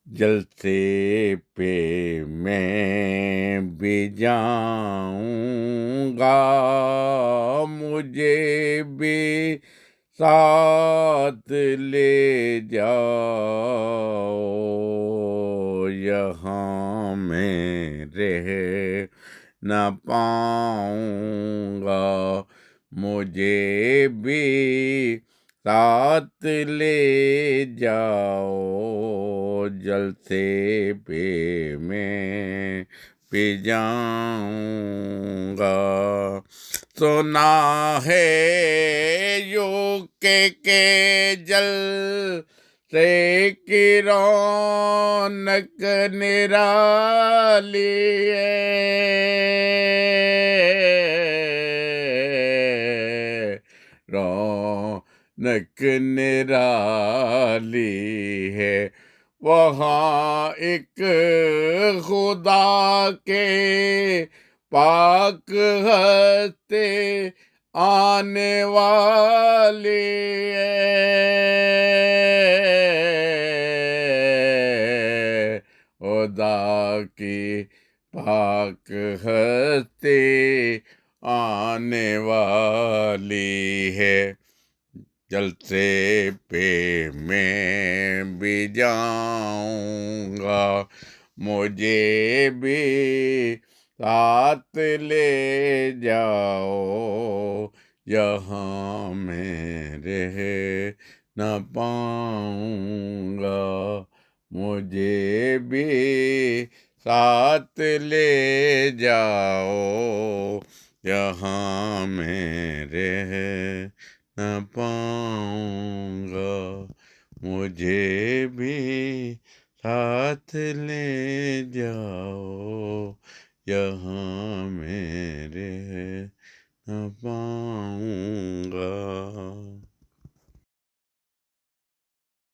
जलसे पे मैं भी जाऊंगा, मुझे भी साथ ले जाओ। यहाँ मैं रह न पाऊंगा, मुझे भी साथ ले जाओ। जलसे पे मैं भी जाऊंगा। सुना है के जल से की रौनक निराली है, रौनक निराली है। वहाँ एक खुदा के पाक हस्ते आने वाली है, खुदा की पाक हस्ते आने वाली है। जलसे पे मैं भी जाऊंगा, मुझे भी साथ ले जाओ। यहाँ मैं रह न पाऊंगा, मुझे भी साथ ले जाओ। यहाँ मैं रह न पाऊंगा, मुझे भी साथ ले जाओ। यहाँ मैं रह न पाऊंगा।